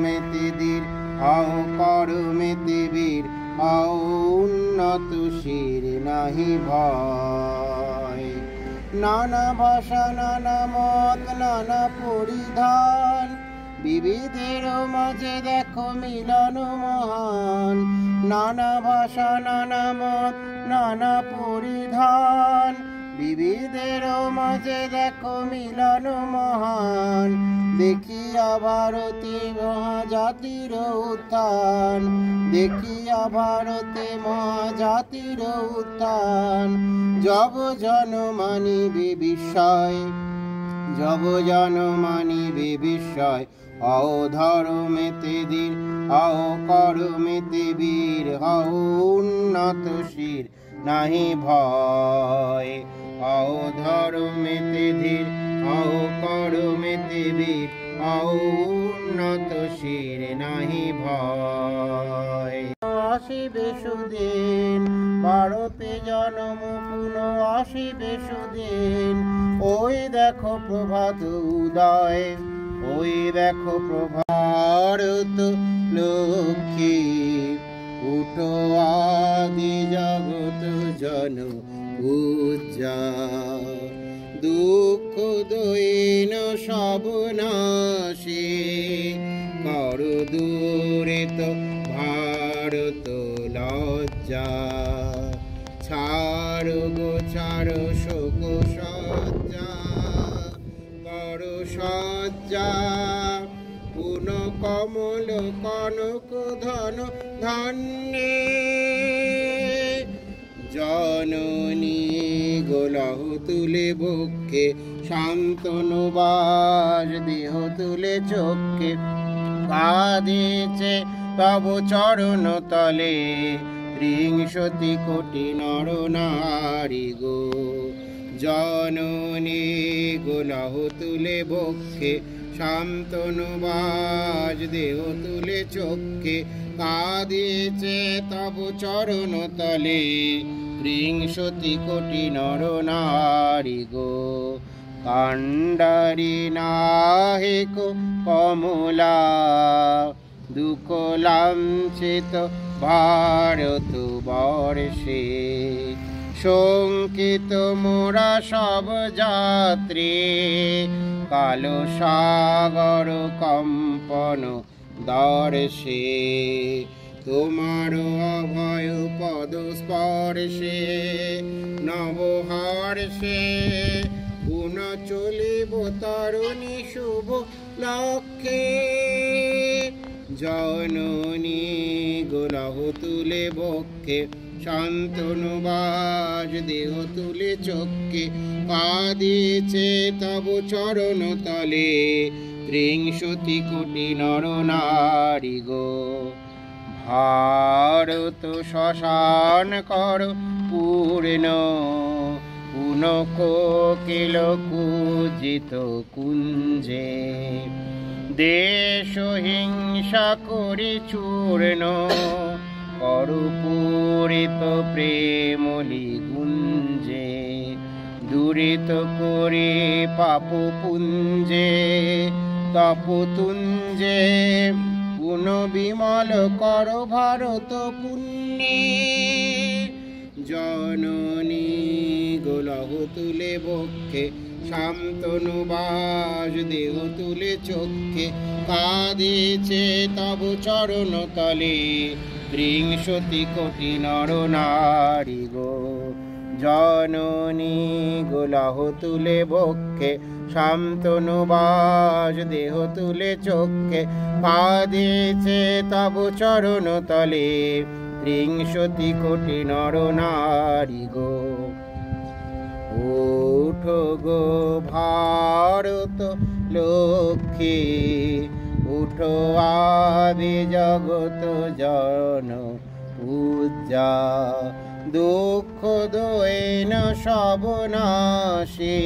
মেতে ধীর হও করো মেতে বীর হও উন্নত শির নাহি ভয়। নানা ভাষা নানা মত নানা পরিধান বিবিধের মাঝে দেখো মিলন মহান। নানা ভাষা নানা মত নানা পরিধান বিবিধের মাঝে দেখো মিলন মহান। দেখিয়া ভারতে মহাজাতির উত্থান দেখিয়া ভারতে মহাজাতির উত্থান। জব জন মানিবে বিস্ময় জব জন মানিবে বিস্ময় হও ধরো মেতে ধীর হও করো মেতে বীর হও উন্নত শির নাহি ভয়। হও ধরো মেতে ধীর হও করো মেতে বীর হও উন্নত শির নাহি ভয়। আসিবে সুদিন ভারতে জন্ম পুনঃ আসিবে সুদিন ওই দেখো প্রভাত উদয় ওই দেখো ভারত লক্ষ্মী উঠো আদি জগৎ জন পূজা। দুঃখ দৈন সব নাশে করো দূরিত ভারত লজ্জা। ছাড়ো গো ছাড়ো শোক সজ্জা করো সজ্জা। পুন কমল কনক ধন ধান্যে জননী গোলহ তুলে বক্ষে শান্তনু বাস দেহ তুলে চক্ষে। কাঁদিছে তব চরণ তলে ত্রিংশতি কোটি নর নারী গো। জননী গোলহ তুলে বক্ষে শান্তনু বাস দেহ তুলে চক্ষে। কাঁদিছে তব চরণ তলে ত্রিংশতি কোটি নর নারী গো। কাণ্ডারি নাহিক কমলা দুঃখ লাঞ্ছিত ভারত বর্ষে। শঙ্কিত মোরা সব যাত্রী কালো সাগর কম্পন দর্শে। তোমার অভয় পদ স্পর্শে নবহর্ষে পুন চলিব তরুণী শুভ লক্ষ্যে। জননী গোলহ তুলে বক্ষে শান্তনু বাস দেহ তুলে চক্ষে। কাঁদিছে তব চরণ তলে ত্রিংশতি কোটি নর নারী গো। ভারত শ্মশান কর পূর্ণ পুন কোকিল কুজিত কুঞ্জে। দেশ হিংসা করি চূর্ণ করু পূরিত প্রেমলি গুঞ্জে। দূরিত করে পাপ পুঞ্জে তপতুঞ্জে। পুন বিমল কর ভারত পুণ্যে। জননী গোলহ তুলে বক্ষে শান্তনু বাস দেহ তুলে চক্ষে। কাঁদিছে তব চরণ তলে ত্রিংশতি কোটি নর নারী গো। জননী গোলহ তুলে বক্ষে শান্তনু বাস দেহ তুলে চক্ষে। কাঁদিছে তব চরণ তলে ত্রিংশতি কোটি নর নারী গো। ওঠো গো ভারত লক্ষ্মী উঠো আদি জগৎ জন পূজা। দুঃখ দৈন সব নাশে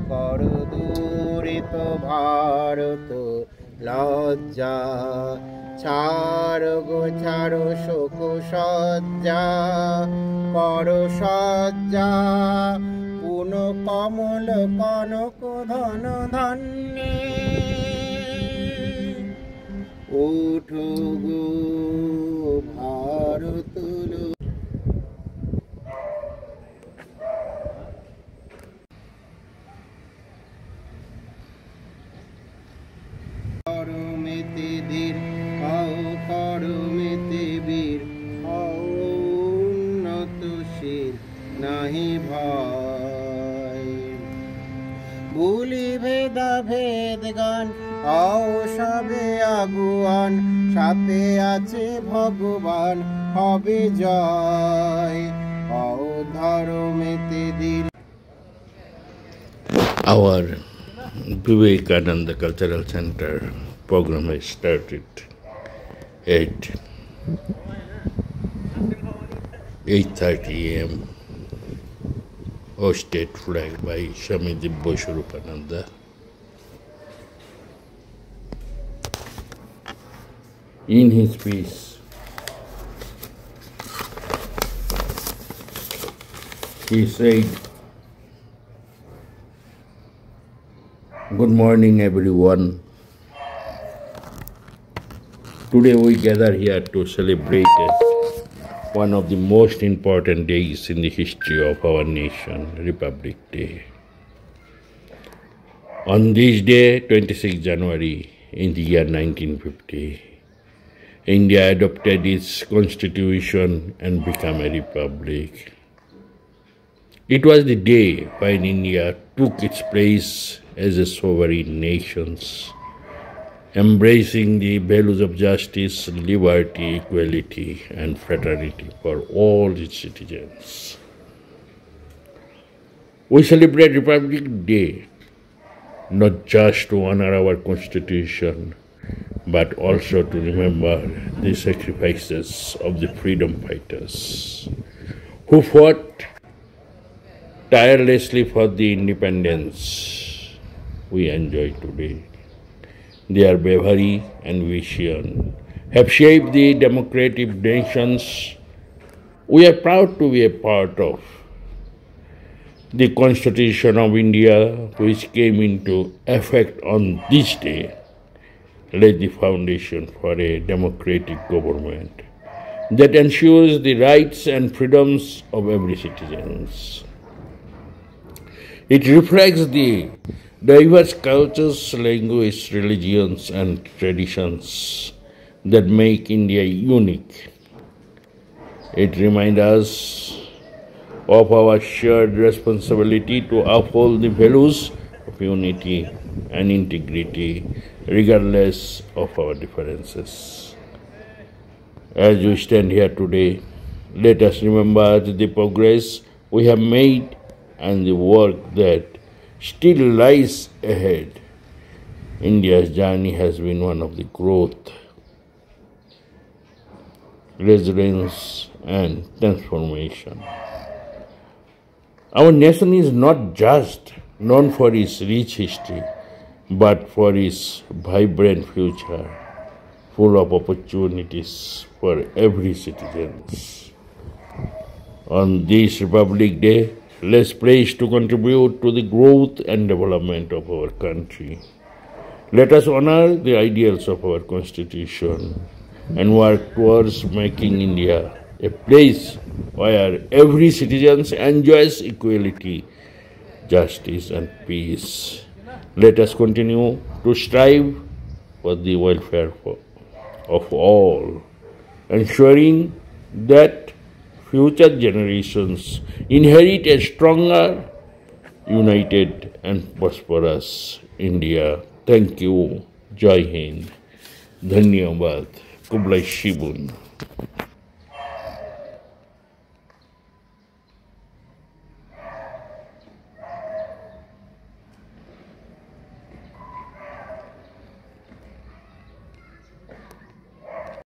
কর দূরিত ভারত লজ্জা। ছাড়ো গো ছাড়ো শোক সজ্জা করো সজ্জা। পুন কমল কনক ধন ধান্যে ওঠো গো ভারত করমেতে ধীর হও করমেতে বীর হও উন্নত শির নাহি ভয় ভুলি ভেদা ভেদ গান হও সবে আগুয়ান সাথে আছে ভগবান হবে জয় হও ধর্মেতে ধীর। Our Vivekananda Cultural Center program has started at 8:30 a.m. hosted flag by Swami Dibbo Swarupananda. In his speech, he said, "Good morning, everyone. Today we gather here to celebrate one of the most important days in the history of our nation, Republic Day. On this day, 26 January, in the year 1950, India adopted its constitution and became a republic. It was the day when India took its place as a sovereign nation, embracing the values of justice, liberty, equality, and fraternity for all its citizens. We celebrate Republic Day not just to honor our Constitution, but also to remember the sacrifices of the freedom fighters who fought tirelessly for the independence we enjoy today. Their bravery and vision have shaped the democratic nations we are proud to be a part of. The Constitution of India, which came into effect on this day, laid the foundation for a democratic government that ensures the rights and freedoms of every citizen. It reflects the diverse cultures, language, religions, and traditions that make India unique. It reminds us of our shared responsibility to uphold the values of unity and integrity, regardless of our differences. As we stand here today, let us remember the progress we have made and the work that still lies ahead. India's journey has been one of the growth, resilience, and transformation. Our nation is not just known for its rich history, but for its vibrant future, full of opportunities for every citizen. On this Republic Day, let's pledge to contribute to the growth and development of our country. Let us honor the ideals of our Constitution and work towards making India a place where every citizen enjoys equality, justice, and peace. Let us continue to strive for the welfare of all, ensuring that future generations inherit a stronger, united, and prosperous India. Thank you. Jai Hind. Dhanyabad. Kublai Shibun.